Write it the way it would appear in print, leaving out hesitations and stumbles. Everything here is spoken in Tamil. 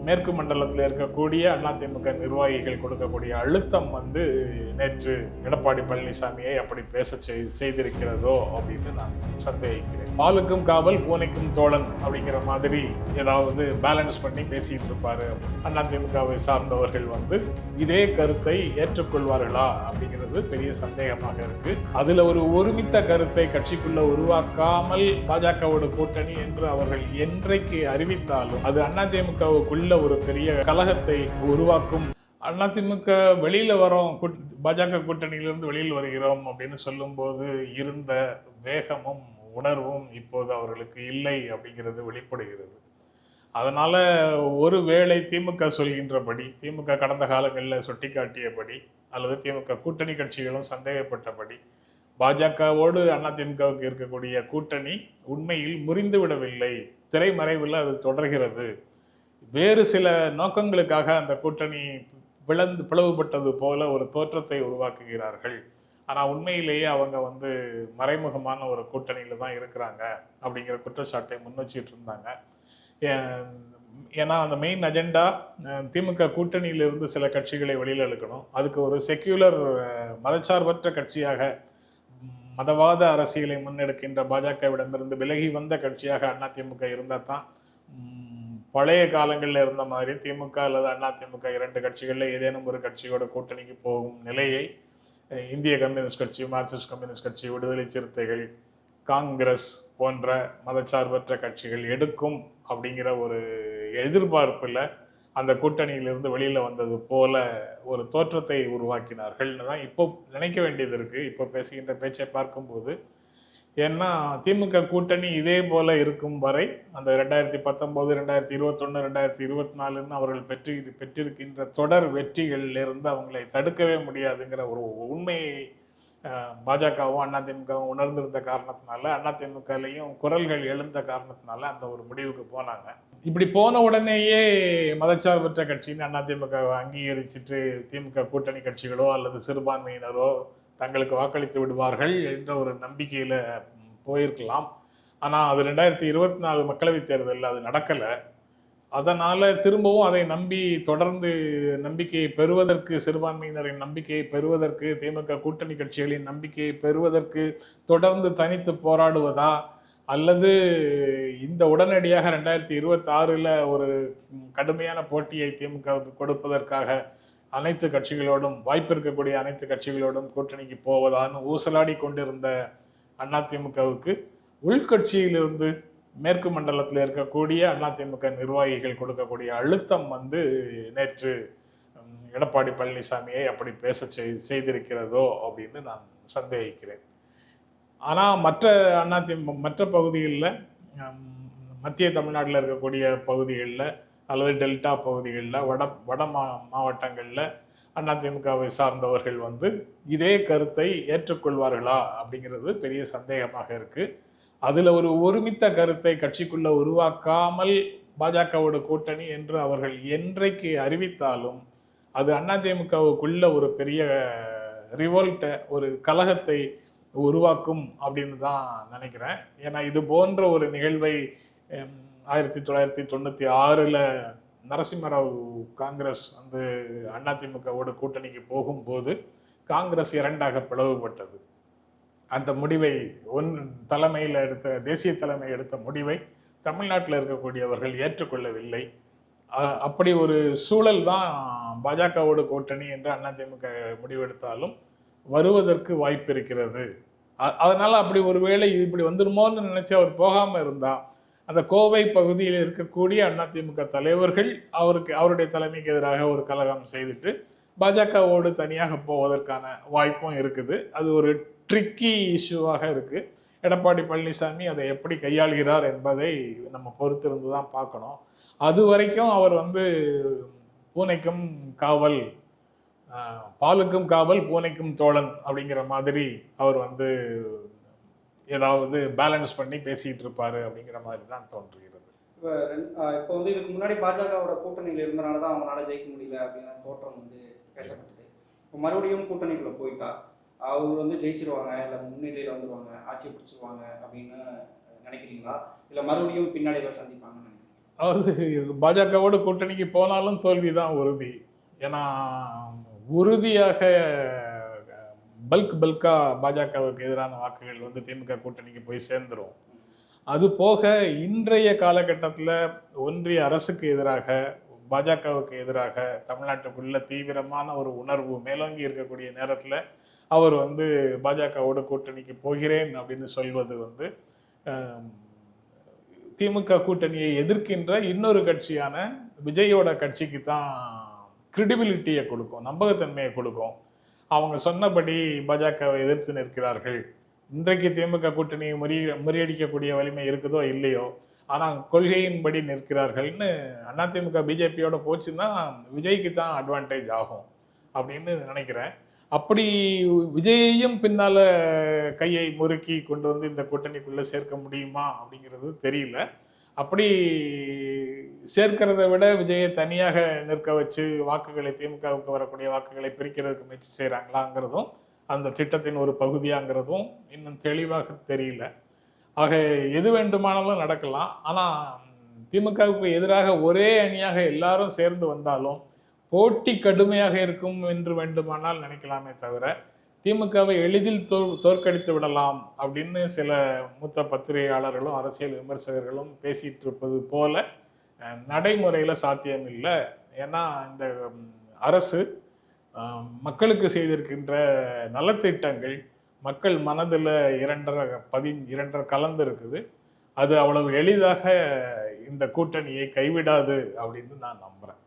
மேற்கு மண்டலத்தில் இருக்கக்கூடிய அதிமுக நிர்வாகிகள் கொடுக்கக்கூடிய அழுத்தம் நேற்று எடப்பாடி பழனிசாமியை அப்படி பேச செய்திருக்கிறதோ அப்படின்னு நான் சந்தேகிக்கிறேன். பாலுக்கும் காவல் பூனைக்கும் தோழன் அப்படிங்கிற மாதிரி ஏதாவது பேலன்ஸ் பண்ணி பேசிட்டு இருப்பாரு. அதிமுகவை சார்ந்தவர்கள் இதே கருத்தை ஏற்றுக்கொள்வார்களா அப்படிங்கிறது பெரிய சந்தேகமாக இருக்கு. அதுல ஒரு ஒருமித்த கருத்தை கட்சிக்குள்ள உருவாக்காமல் பாஜகவோட கூட்டணி என்று அவர்கள் என்றைக்கு அறிவித்தாலும் அது அதிமுகவுக்குள்ள ஒரு பெரிய கலகத்தை உருவாக்கும். அதிமுக வெளியில வரோம், பாஜக கூட்டணியிலிருந்து வெளியில் வருகிறோம் அப்படின்னு சொல்லும் போது இருந்த வேகமும் உணர்வும் இப்போது அவர்களுக்கு இல்லை அப்படிங்கிறது வெளிப்படுகிறது. அதனால ஒருவேளை திமுக சொல்கின்றபடி, திமுக கடந்த காலங்களில் சுட்டிக்காட்டியபடி அல்லது திமுக கூட்டணி கட்சிகளும் சந்தேகப்பட்டபடி பாஜகவோடு அதிமுகவுக்கு இருக்கக்கூடிய கூட்டணி உண்மையில் முறிந்து விடவில்லை, திரைமறைவில் அது தொடர்கிறது. வேறு சில நோக்கங்களுக்காக அந்த கூட்டணி பிளவுபட்டது போல ஒரு தோற்றத்தை உருவாக்குகிறார்கள். ஆனால் உண்மையிலேயே அவங்க மறைமுகமான ஒரு கூட்டணியில தான் இருக்கிறாங்க அப்படிங்கிற குற்றச்சாட்டை முன் வச்சிட்டு இருந்தாங்க. ஏன்னா அந்த மெயின் அஜெண்டா திமுக கூட்டணியிலிருந்து சில கட்சிகளை வெளியில் இழுக்கணும், அதுக்கு ஒரு செக்யூலர் மதச்சார்பற்ற கட்சியாக மதவாத அரசியலை முன்னெடுக்கின்ற பாஜகவிடமிருந்து விலகி வந்த கட்சியாக அதிமுக இருந்தால் தான் பழைய காலங்களில் இருந்த மாதிரி திமுக அல்லது அதிமுக இரண்டு கட்சிகளில் ஏதேனும் ஒரு கட்சியோட கூட்டணிக்கு போகும் நிலையை இந்திய கம்யூனிஸ்ட் கட்சி, மார்க்சிஸ்ட் கம்யூனிஸ்ட் கட்சி, விடுதலை சிறுத்தைகள், காங்கிரஸ் போன்ற மதச்சார்பற்ற கட்சிகள் எடுக்கும் அப்படிங்கிற ஒரு எதிர்பார்ப்பில் அந்த கூட்டணியிலிருந்து வெளியில வந்தது போல ஒரு தோற்றத்தை உருவாக்கினார்கள்னு தான் இப்போ நினைக்க வேண்டியது இருக்கு, இப்போ பேசுகின்ற பேச்சை பார்க்கும்போது. ஏன்னா திமுக கூட்டணி இதே போல இருக்கும் வரை அந்த 2019, 2021, 2024 அவர்கள் பெற்றிருக்கின்ற தொடர் வெற்றிகளிலிருந்து அவங்களை தடுக்கவே முடியாதுங்கிற ஒரு உண்மையை பாஜகவும் அதிமுகவும் உணர்ந்திருந்த காரணத்தினால, அதிமுகலையும் குரல்கள் எழுந்த காரணத்தினால அந்த ஒரு முடிவுக்கு போனாங்க. இப்படி போன உடனேயே மதச்சார்பற்ற கட்சின்னு அதிமுக அங்கீகரிச்சுட்டு திமுக கூட்டணி கட்சிகளோ அல்லது சிறுபான்மையினரோ தங்களுக்கு வாக்களித்து விடுவார்கள் என்ற ஒரு நம்பிக்கையில போயிருக்கலாம். ஆனா அது 2024 மக்களவைத் தேர்தலில் அது நடக்கலை. அதனால திரும்பவும் அதை நம்பி தொடர்ந்து நம்பிக்கையை பெறுவதற்கு, சிறுபான்மையினரின் நம்பிக்கையை பெறுவதற்கு, திமுக கூட்டணி கட்சிகளின் நம்பிக்கையை பெறுவதற்கு தொடர்ந்து தனித்து போராடுவதா, அல்லது இந்த உடனடியாக 2026 ஒரு கடுமையான போட்டியை திமுகவுக்கு கொடுப்பதற்காக அனைத்து கட்சிகளோடும், வாய்ப்பு இருக்கக்கூடிய அனைத்து கட்சிகளோடும் கூட்டணிக்கு போவதான்னு ஊசலாடி கொண்டிருந்த அதிமுகவுக்கு உள்கட்சியிலிருந்து மேற்கு மண்டலத்தில் இருக்கக்கூடிய அதிமுக நிர்வாகிகள் கொடுக்கக்கூடிய அழுத்தம் நேற்று எடப்பாடி பழனிசாமியை அப்படி பேச செய்திருக்கிறதோ அப்படின்னு நான் சந்தேகிக்கிறேன். ஆனால் மற்ற பகுதிகளில், மத்திய தமிழ்நாட்டில் இருக்கக்கூடிய பகுதிகளில் அல்லது டெல்டா பகுதிகளில், வட மாவட்டங்களில் அதிமுகவை சார்ந்தவர்கள் இதே கருத்தை ஏற்றுக்கொள்வார்களா அப்படிங்கிறது பெரிய சந்தேகமாக இருக்கு. அதுல ஒரு ஒருமித்த கருத்தை கட்சிக்குள்ள உருவாக்காமல் பாஜகவோட கூட்டணி என்று அவர்கள் என்றைக்கு அறிவித்தாலும் அது அதிமுகவுக்குள்ள ஒரு பெரிய ரிவோல்ட்டை, ஒரு கலகத்தை உருவாக்கும் அப்படின்னு தான் நினைக்கிறேன். ஏன்னா இது போன்ற ஒரு நிகழ்வை 1996 நரசிம்மராவ் காங்கிரஸ் அதிமுகவோட கூட்டணிக்கு போகும்போது காங்கிரஸ் இரண்டாக பிளவுபட்டது. அந்த முடிவை தேசிய தலைமை எடுத்த முடிவை தமிழ்நாட்டில் இருக்கக்கூடியவர்கள் ஏற்றுக்கொள்ளவில்லை. அப்படி ஒரு சூழல் தான் பாஜகவோட கூட்டணி என்று அதிமுக முடிவெடுத்தாலும் வருவதற்கு வாய்ப்பு இருக்கிறது. அதனால அப்படி ஒருவேளை இப்படி வந்துடுமோன்னு நினைச்சு அவர் போகாம இருந்தா அந்த கோவை பகுதியில் இருக்கக்கூடிய அதிமுக தலைவர்கள் அவருடைய தலைமைக்கு எதிராக ஒரு கலகம் செய்துட்டு பாஜகவோடு தனியாக போவதற்கான வாய்ப்பும் இருக்குது. அது ஒரு ட்ரிக்கி இஷ்யூவாக இருக்கு. எடப்பாடி பழனிசாமி அதை எப்படி கையாளுகிறார் என்பதை நம்ம பொறுத்திருந்து தான் பார்க்கணும். அது வரைக்கும் அவர் பூனைக்கும் காவல், பாலுக்கும் காவல் பூனைக்கும் தோழன் அப்படிங்கிற மாதிரி அவர் ஏதாவது பேலன்ஸ் பண்ணி பேசிட்டு இருப்பாரு அப்படிங்கிற மாதிரி தான் தோன்றுகிறது. இப்போ இதுக்கு முன்னாடி பாஜகவோட கூட்டணியில் இருந்தனால தான் அவங்களால ஜெயிக்க முடியல அப்படின்னு தோற்றம் பேசப்பட்டது. இப்போ மறுபடியும் கூட்டணிக்குள்ள போயிட்டா அவர் ஜெயிச்சிருவாங்க, இல்லை முன்னிலையில் வந்துடுவாங்க, ஆட்சியை பிடிச்சிருவாங்க அப்படின்னு நினைக்கிறீங்களா, இல்லை மறுபடியும் பின்னாடி சந்திப்பாங்கன்னு நினைக்கிறீங்க? அதாவது பாஜகவோட கூட்டணிக்கு போனாலும் தோல்விதான் உறுதி. ஏன்னா உறுதியாக பல்கா பாஜகவுக்கு எதிரான வாக்குகள் வந்து திமுக கூட்டணிக்கு போய் சேர்ந்துரும். அது போக இன்றைய காலகட்டத்தில் ஒன்றிய அரசுக்கு எதிராக பாஜகவுக்கு எதிராக தமிழ்நாட்டுக்குள்ள தீவிரமான ஒரு உணர்வு மேலோங்கி இருக்கக்கூடிய நேரத்தில் அவர் வந்து பாஜகவோட கூட்டணிக்கு போகிறேன் அப்படின்னு சொல்வது வந்து திமுக கூட்டணியை எதிர்க்கின்ற இன்னொரு கட்சியான விஜயோட கட்சிக்கு தான் கிரெடிபிலிட்டியை கொடுக்கும், நம்பகத்தன்மையை கொடுக்கும். அவங்க சொன்னபடி பாஜகவை எதிர்த்து நிற்கிறார்கள். இன்றைக்கு திமுக கூட்டணியை முறியடிக்கக்கூடிய வலிமை இருக்குதோ இல்லையோ, ஆனால் கொள்கையின்படி நிற்கிறார்கள்னு அதிமுக பிஜேபியோட போச்சுன்னா விஜய்க்கு தான் அட்வான்டேஜ் ஆகும் அப்படின்னு நினைக்கிறேன். அப்படி விஜயையும் பின்னால கையை முறுக்கி கொண்டு வந்து இந்த கூட்டணிக்குள்ள சேர்க்க முடியுமா அப்படிங்கிறது தெரியல. அப்படி சேர்க்கிறத விட விஜயை தனியாக நிற்க வச்சு வாக்குகளை திமுகவுக்கு வரக்கூடிய வாக்குகளை பிரிக்கிறதுக்கு முயற்சி செய்கிறாங்களாங்கிறதும் அந்த திட்டத்தின் ஒரு பகுதியாங்கிறதும் இன்னும் தெளிவாக தெரியல. ஆக எது வேண்டுமானாலும் நடக்கலாம். ஆனால் திமுகவுக்கு எதிராக ஒரே அணியாக எல்லாரும் சேர்ந்து வந்தாலும் போட்டி கடுமையாக இருக்கும் என்று வேண்டுமானால் நினைக்கலாமே தவிர திமுகவை எளிதில் தோற்கடித்து விடலாம் அப்படின்னு சில மூத்த பத்திரிகையாளர்களும் அரசியல் விமர்சகர்களும் பேசிட்டு இருப்பது போல நடைமுறையில் சாத்தியம் இல்லை. ஏன்னா இந்த அரசு மக்களுக்கு செய்திருக்கின்ற நலத்திட்டங்கள் மக்கள் மனதில் இரண்டரை கலந்து இருக்குது. அது அவ்வளவு எளிதாக இந்த கூட்டணியை கைவிடாது அப்படின்னு நான் நம்புறேன்.